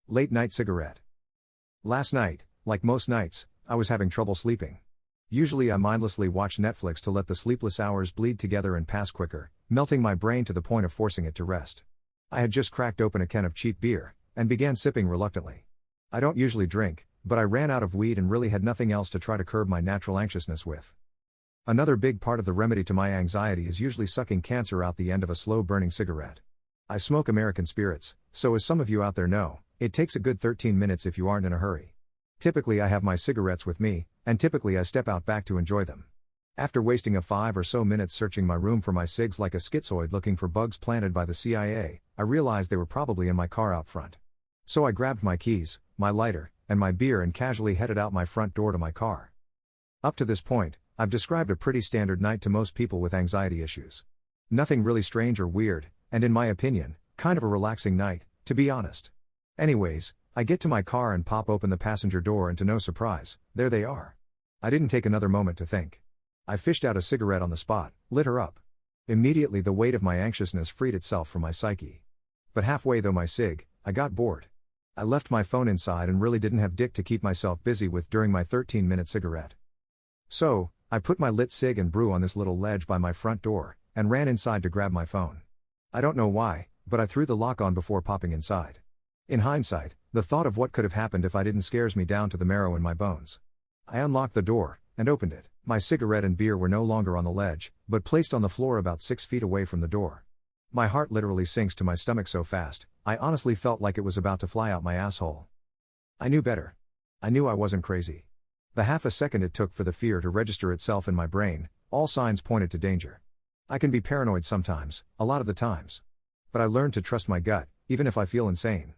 Late night cigarette. Last night, like most nights, I was having trouble sleeping. Usually I mindlessly watch Netflix to let the sleepless hours bleed together and pass quicker, melting my brain to the point of forcing it to rest. I had just cracked open a can of cheap beer, and began sipping reluctantly. I don't usually drink, but I ran out of weed and really had nothing else to try to curb my natural anxiousness with. Another big part of the remedy to my anxiety is usually sucking cancer out the end of a slow-burning cigarette. I smoke American Spirits, so as some of you out there know, it takes a good 13 minutes if you aren't in a hurry. Typically I have my cigarettes with me, and typically I step out back to enjoy them. After wasting a 5 or so minutes searching my room for my cigs like a schizoid looking for bugs planted by the CIA, I realized they were probably in my car out front. So I grabbed my keys, my lighter, and my beer and casually headed out my front door to my car. Up to this point, I've described a pretty standard night to most people with anxiety issues. Nothing really strange or weird, and in my opinion, kind of a relaxing night, to be honest. Anyways, I get to my car and pop open the passenger door and to no surprise, there they are. I didn't take another moment to think. I fished out a cigarette on the spot, lit her up. Immediately the weight of my anxiousness freed itself from my psyche. But halfway through my cig, I got bored. I left my phone inside and really didn't have dick to keep myself busy with during my 13-minute cigarette. So, I put my lit cig and brew on this little ledge by my front door, and ran inside to grab my phone. I don't know why, but I threw the lock on before popping inside. In hindsight, the thought of what could have happened if I didn't scares me down to the marrow in my bones. I unlocked the door, and opened it. My cigarette and beer were no longer on the ledge, but placed on the floor about 6 feet away from the door. My heart literally sinks to my stomach so fast, I honestly felt like it was about to fly out my asshole. I knew better. I knew I wasn't crazy. The half a second it took for the fear to register itself in my brain, all signs pointed to danger. I can be paranoid sometimes, a lot of the times. But I learned to trust my gut, even if I feel insane.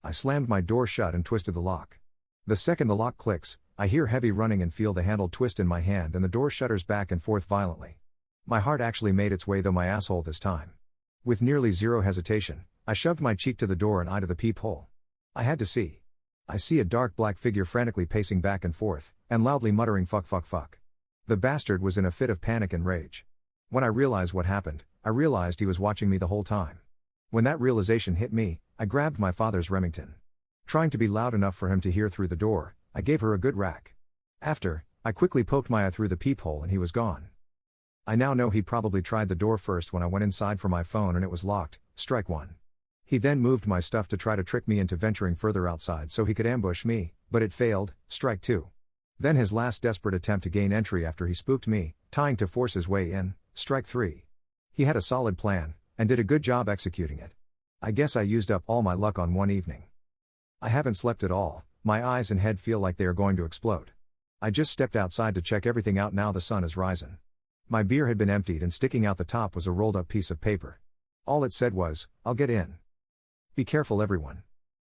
I slammed my door shut and twisted the lock. The second the lock clicks, I hear heavy running and feel the handle twist in my hand and the door shudders back and forth violently. My heart actually made its way through my asshole this time. With nearly zero hesitation, I shoved my cheek to the door and eye to the peephole. I had to see. I see a dark black figure frantically pacing back and forth, and loudly muttering fuck fuck fuck. The bastard was in a fit of panic and rage. When I realized what happened, I realized he was watching me the whole time. When that realization hit me, I grabbed my father's Remington. Trying to be loud enough for him to hear through the door, I gave her a good rack. After, I quickly poked my eye through the peephole and he was gone. I now know he probably tried the door first when I went inside for my phone and it was locked, strike one. He then moved my stuff to try to trick me into venturing further outside so he could ambush me, but it failed, strike two. Then his last desperate attempt to gain entry after he spooked me, trying to force his way in, strike three. He had a solid plan, and did a good job executing it. I guess I used up all my luck on one evening. I haven't slept at all, my eyes and head feel like they are going to explode. I just stepped outside to check everything out now the sun is rising. My beer had been emptied and sticking out the top was a rolled up piece of paper. All it said was, "I'll get in. Be careful everyone."